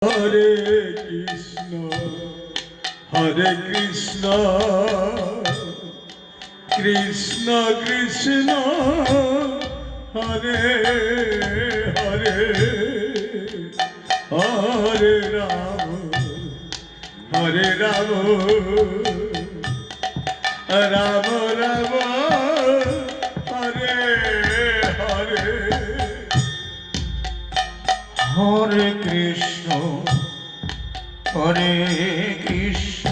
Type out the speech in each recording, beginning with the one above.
Hare Krishna Krishna Krishna Hare Hare Hare Ram Ram Ram Hare Hare Hare Krishna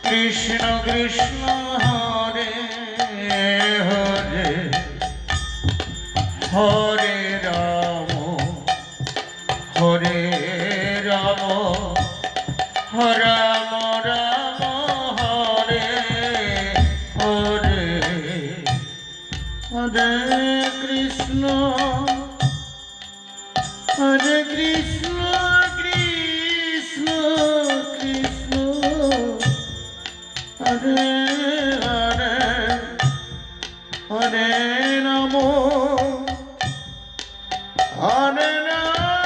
Krishna Krishna Hare Hare Hare Ram Ram Ram Hare Hare Hare Krishna Krishna Krishna Hare Hare Hare Ram Hare Ram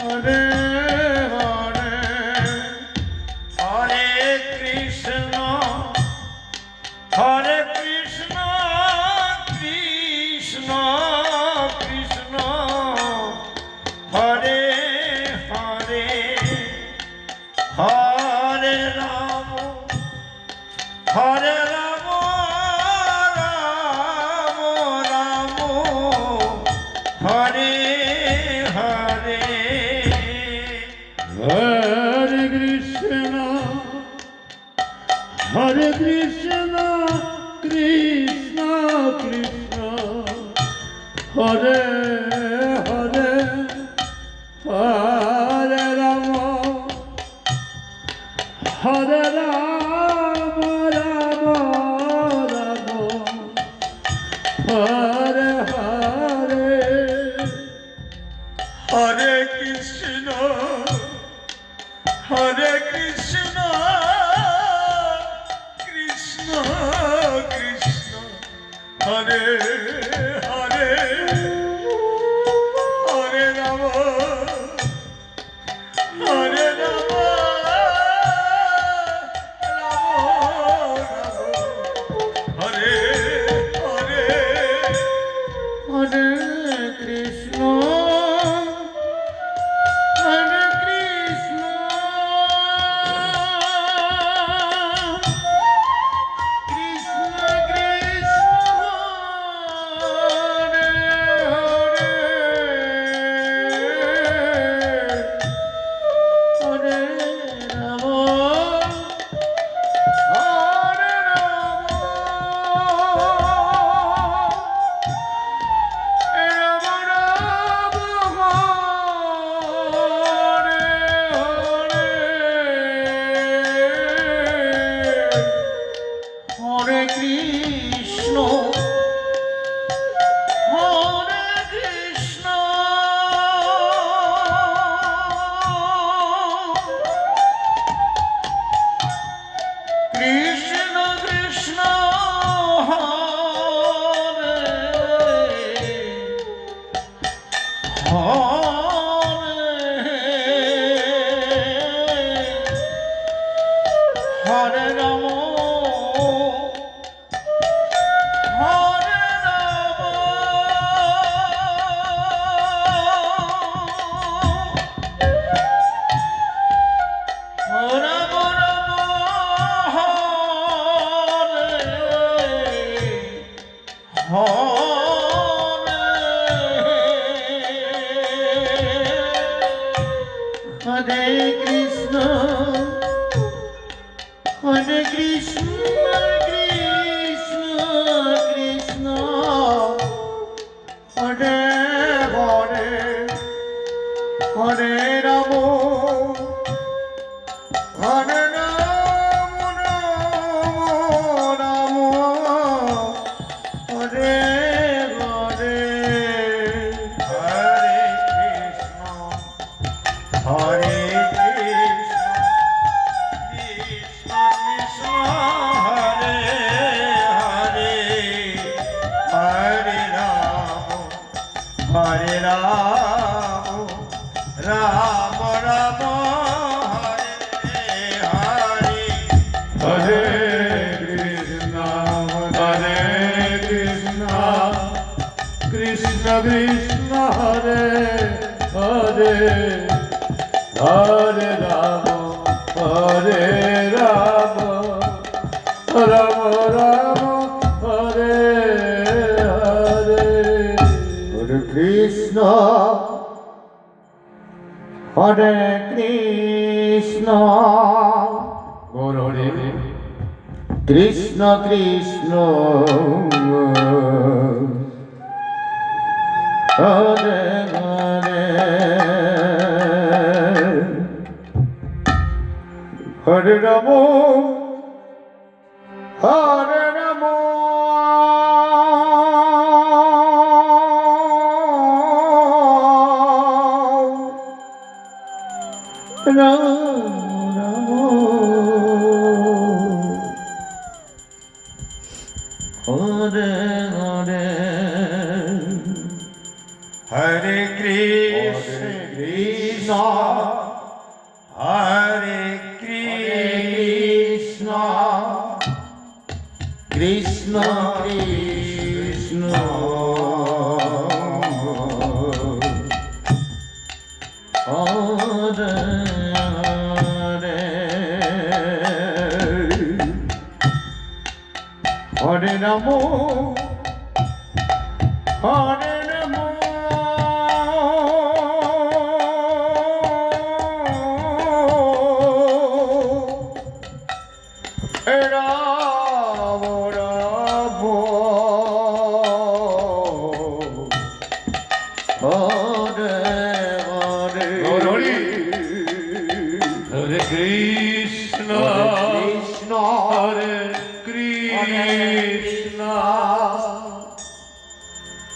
Hare Hare Hare Krishna Hare Krishna Krishna Krishna Hare Hare Hare Ram Ram Hare Hare Hare Krishna Krishna Krishna Hare Hare Hare Ram Ram Hare Hare Hare Krishna Krishna Krishna Hare Hare Hare Ram Hare Hare Hare Krishna Hare Krishna Krishna Krishna Hare Hare Ram Hare Krishna Krishna Krishna Hare Hare Hare Ram Hare Ram Hare Hare Hare Krishna Krishna Krishna Hare Ram Ram Ram Hare Hare Hare Krishna Krishna Krishna Hare Hare Hare Ram Ram Ram Hare Hare Hare Krishna Hare Krishna Gour Hare Krishna Krishna Hare Hare Hare Ram Hare Ram Ram Ram Hare Hare Hare Krishna Hare Krishna Krishna Krishna Hare Hare Hare Ram Hare Ram Ram Ram Hare Hare Gour Hari Hare Krishna Krishna Hare Krishna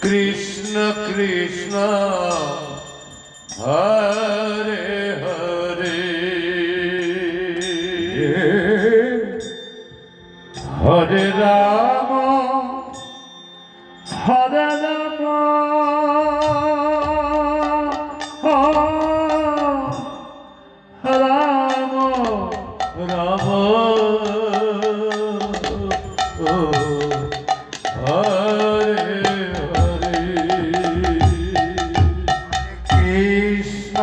Krishna Krishna Hare Hare Hare Ram Hare Ram Ram Ram Hare Hare Krishna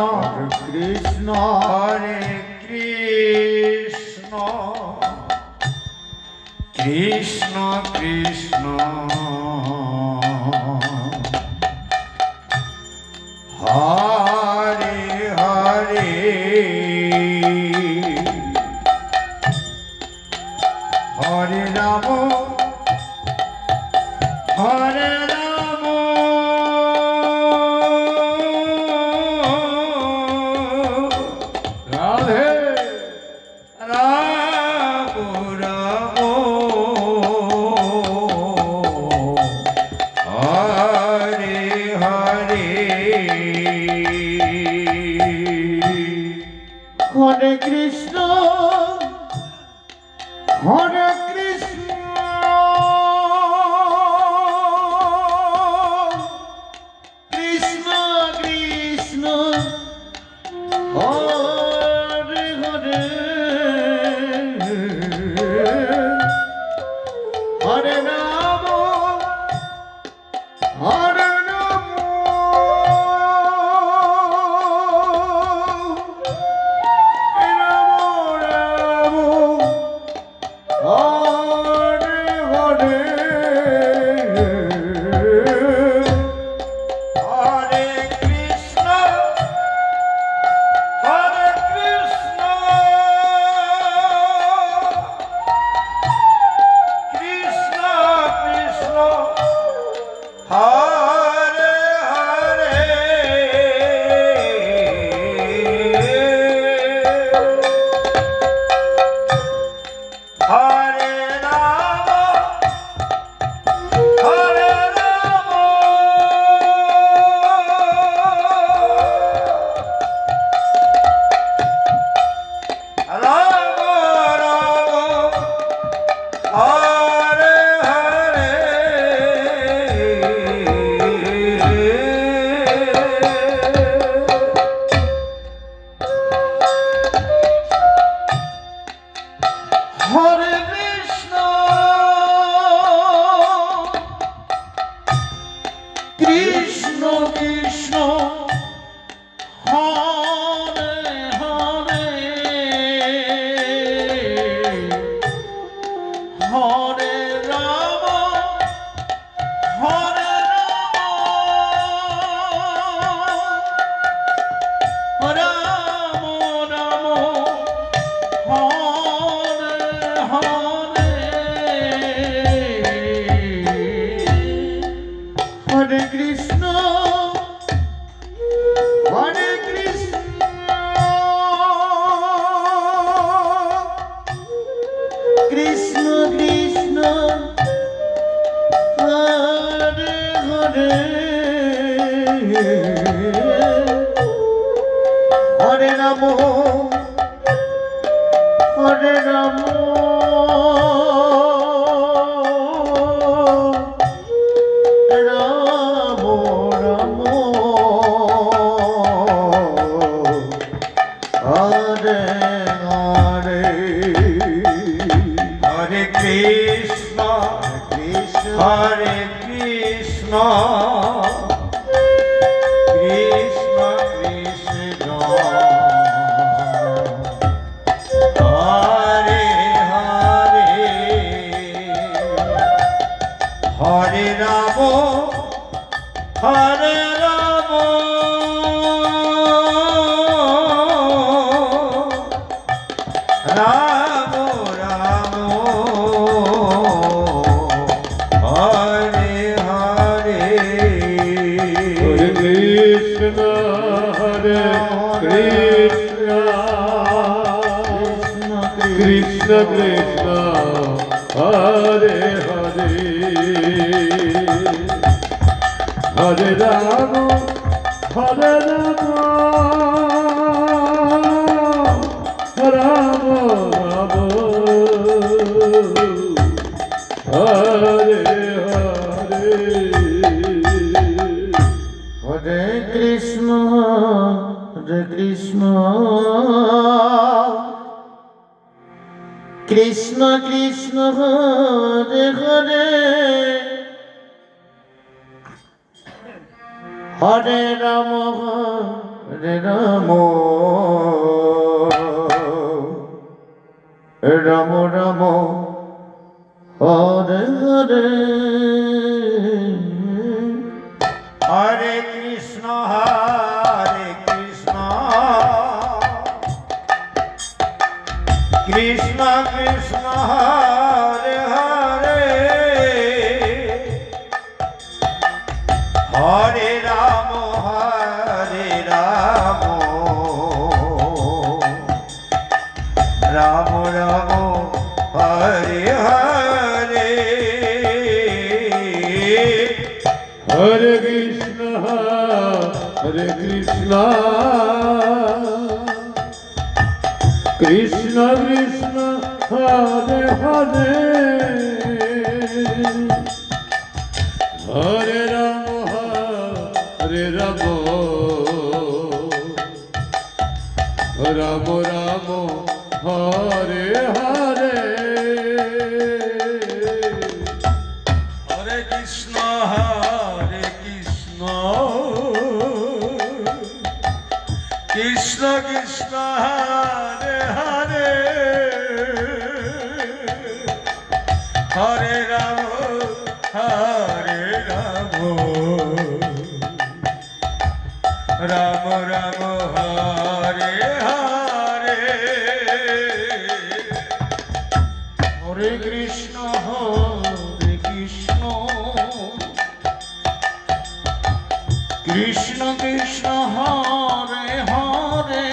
Krishna Hare Krishna Krishna Krishna Hare Hare Hare Ram Hare Ram Radhe Ram Ram Hare Hare Hare Krishna Hare Krishna Krishna Krishna Hare Hare Hare Ram Hare Ram Ram Ram Hare Hare Hare Krishna Hare Krishna Krishna Krishna Hare Hare Hare Ram Hare Ram Ram Ram Hare Hare Krishna Krishna Hare Hare Hare Ram Hare Ram Ram Ram Hare Hare Hare Krishna Hare Krishna Krishna Krishna Hare Hare Hare Ram Hare Ram Ram Ram Hare Hare Hare Krishna Krishna Hare Krishna Krishna Krishna Hare Hare Hare Ram Hare Ram Ram Ram Hare Hare Hare Krishna, Hare Krishna, Krishna Krishna, Hare Hare, Hare Rama, Hare Rama, Rama Rama, Hare Hare. Hare Krishna Krishna Krishna Hare Hare Hare Ram Ram Ram Ram Hare Hare Hare Krishna Krishna Krishna Hare Hare Hare Ram Ram Ram Hare Hare Hare Krishna, Hare Krishna, Krishna Krishna, Hare Hare, Hare Rama, Hare Rama, Rama Rama, Hare Hare. Hare Krishna Krishna Krishna Hare Hare Hare Ram Ram Ram Hare Hare Hare Krishna Krishna Krishna Hare Hare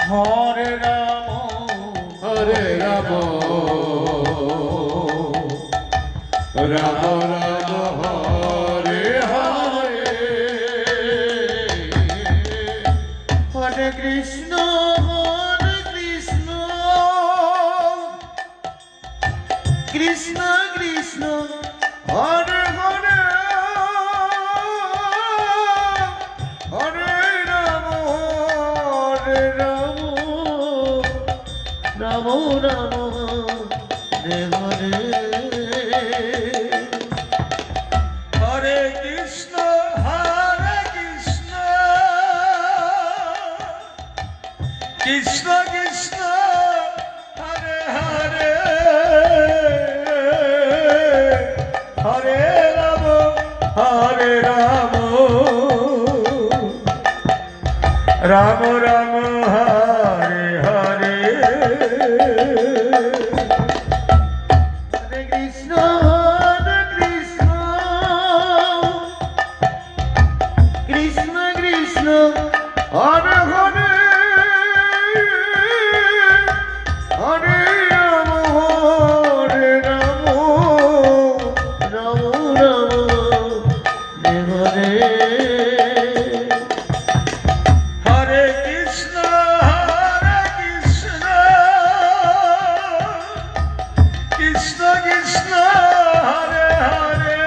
Hare Ram Hare Rama, Rama Rama, Hare Hare, Hare Krishna Krishna Krishna Hare Hare Hare Ram Ram Ram Hare Hare Hare Ram Hare Ram Ram Ram Hare Hare Hare Krishna Krishna Krishna Hare Hare Hare Ram Ram Ram Hare Hare Krishna Krishna Krishna Hare Hare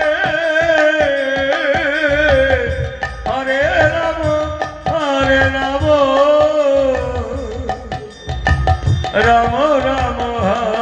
Hare Ram Ram Ram Hare